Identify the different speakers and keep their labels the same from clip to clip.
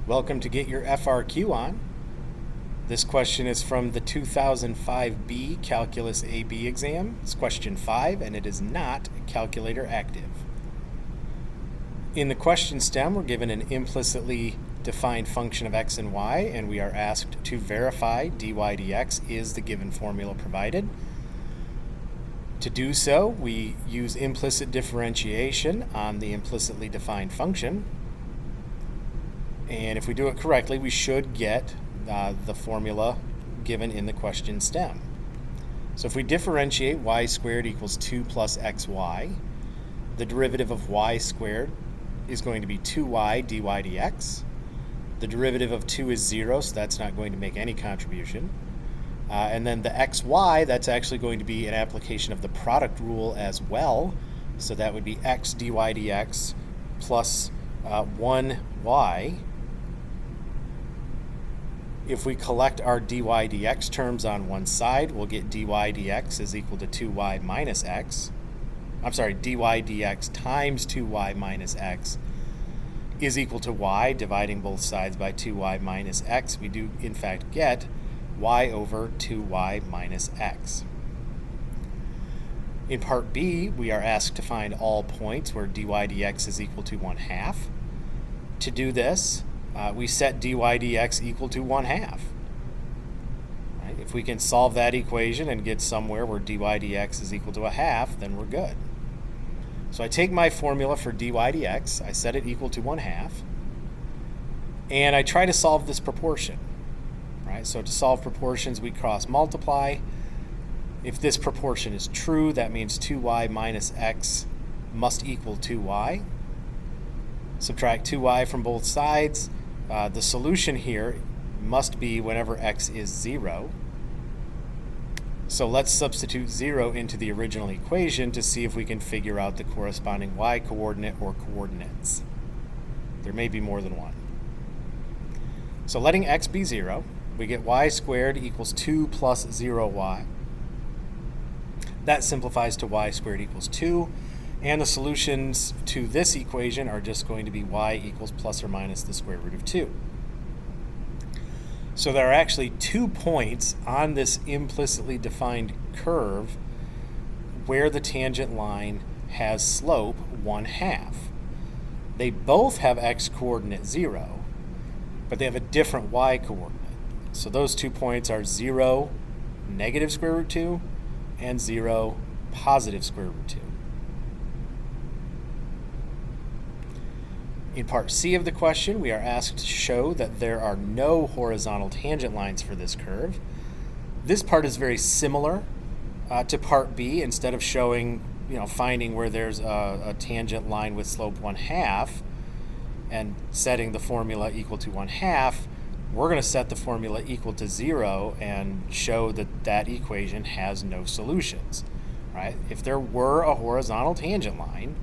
Speaker 1: Welcome to Get Your FRQ On. This question is from the 2005B Calculus AB exam. It's question 5, and it is not calculator active. In the question stem, we're given an implicitly defined function of x and y, and we are asked to verify dy dx is the given formula provided. To do so, we use implicit differentiation on the implicitly defined function. And if we do it correctly, we should get the formula given in the question stem. So if we differentiate y squared equals 2 plus xy, the derivative of y squared is going to be 2y dy dx. The derivative of 2 is 0, so that's not going to make any contribution. And then the xy, that's actually going to be an application of the product rule as well. So that would be x dy dx plus 1y. If we collect our dy dx terms on one side, we'll get dy dx is equal to 2y minus x. I'm sorry, dy dx times 2y minus x is equal to y. Dividing both sides by 2y minus x, we do in fact get y over 2y minus x. In part B, we are asked to find all points where dy dx is equal to 1/2. To do this, we set dy dx equal to 1/2. Right? If we can solve that equation and get somewhere where dy dx is equal to 1/2, then we're good. So I take my formula for dy dx, I set it equal to 1/2, and I try to solve this proportion. Right? So to solve proportions, we cross multiply. If this proportion is true, that means 2y minus x must equal 2y. Subtract 2y from both sides. The solution here must be whenever x is 0. So let's substitute 0 into the original equation to see if we can figure out the corresponding y coordinate or coordinates. There may be more than one. So letting x be 0, we get y squared equals 2 plus 0y. That simplifies to y squared equals 2. And the solutions to this equation are just going to be y equals plus or minus the square root of 2. So there are actually 2 points on this implicitly defined curve where the tangent line has slope 1/2. They both have x coordinate 0, but they have a different y coordinate. So those 2 points are 0, negative square root 2, and 0, positive square root 2. In part C of the question, we are asked to show that there are no horizontal tangent lines for this curve. This part is very similar to part B. Instead of showing, finding where there's a tangent line with slope 1/2 and setting the formula equal to 1/2, we're going to set the formula equal to 0 and show that that equation has no solutions. Right? If there were a horizontal tangent line,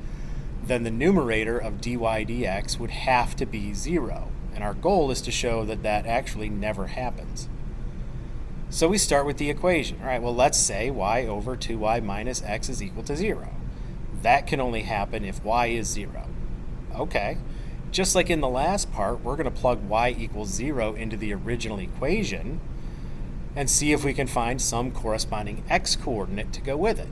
Speaker 1: then the numerator of dy dx would have to be 0. And our goal is to show that that actually never happens. So we start with the equation. All right, well, let's say y over 2y minus x is equal to 0. That can only happen if y is 0. Okay, just like in the last part, we're going to plug y equals 0 into the original equation and see if we can find some corresponding x coordinate to go with it.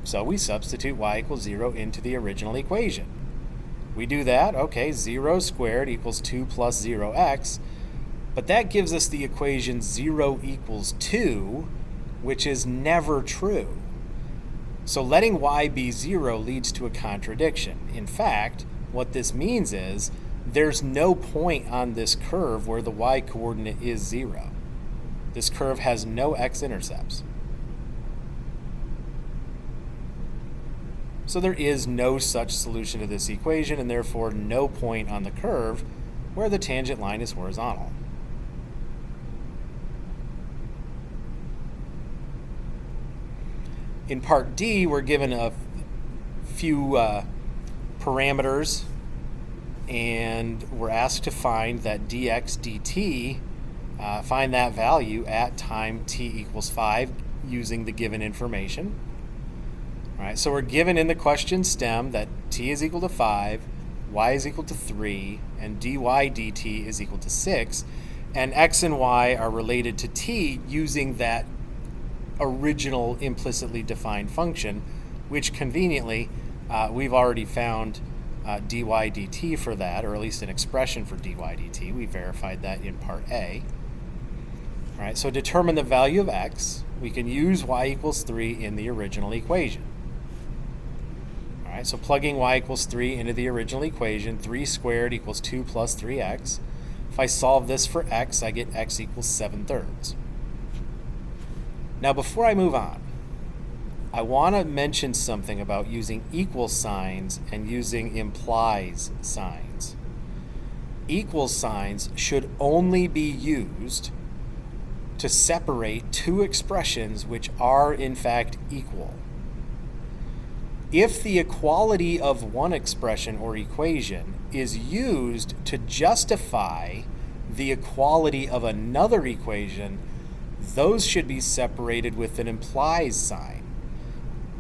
Speaker 1: So we substitute y equals 0 into the original equation. We do that, okay, 0 squared equals 2 plus 0x, but that gives us the equation 0 equals 2, which is never true. So letting y be 0 leads to a contradiction. In fact, what this means is there's no point on this curve where the y coordinate is 0. This curve has no x-intercepts. So there is no such solution to this equation, and therefore no point on the curve where the tangent line is horizontal. In part D, we're given a few parameters, and we're asked to find that dx dt, find that value at time t equals 5 using the given information. All right, so we're given in the question stem that t is equal to 5, y is equal to 3, and dy dt is equal to 6, and x and y are related to t using that original implicitly defined function, which conveniently we've already found dy dt for that, or at least an expression for dy dt. We verified that in part A. All right, so determine the value of x. We can use y equals 3 in the original equation. All right, so plugging y equals 3 into the original equation, 3 squared equals 2 plus 3x. If I solve this for x, I get x equals 7/3. Now, before I move on, I want to mention something about using equal signs and using implies signs. Equal signs should only be used to separate two expressions which are in fact equal. If the equality of one expression or equation is used to justify the equality of another equation, those should be separated with an implies sign.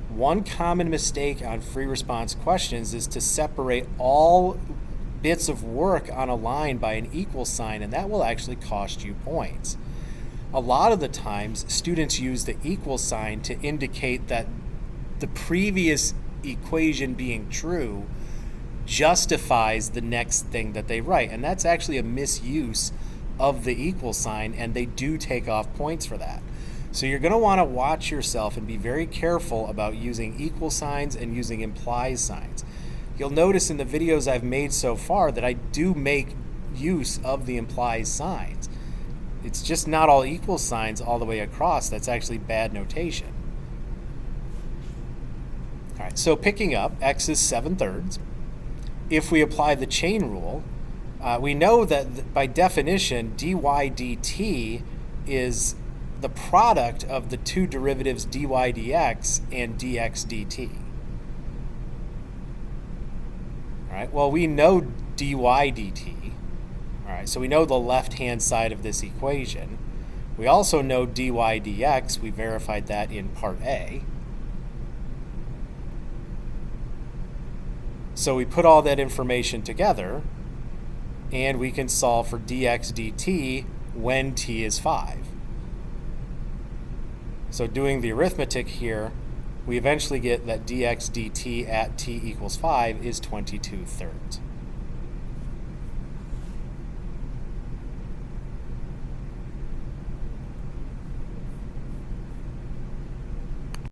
Speaker 1: One common mistake on free response questions is to separate all bits of work on a line by an equal sign, and that will actually cost you points. A lot of the times, students use the equal sign to indicate that the previous equation being true justifies the next thing that they write, and that's actually a misuse of the equal sign, and they do take off points for that. So you're going to want to watch yourself and be very careful about using equal signs and using implies signs. You'll notice in the videos I've made so far that I do make use of the implies signs. It's just not all equal signs all the way across. That's actually bad notation. All right, so picking up, x is 7/3. If we apply the chain rule, we know that by definition, dy dt is the product of the two derivatives dy dx and dx dt. All right, well, we know dy dt. All right, so we know the left-hand side of this equation. We also know dy dx. We verified that in part A. So we put all that information together, and we can solve for dx dt when t is 5. So doing the arithmetic here, we eventually get that dx dt at t equals 5 is 22/3.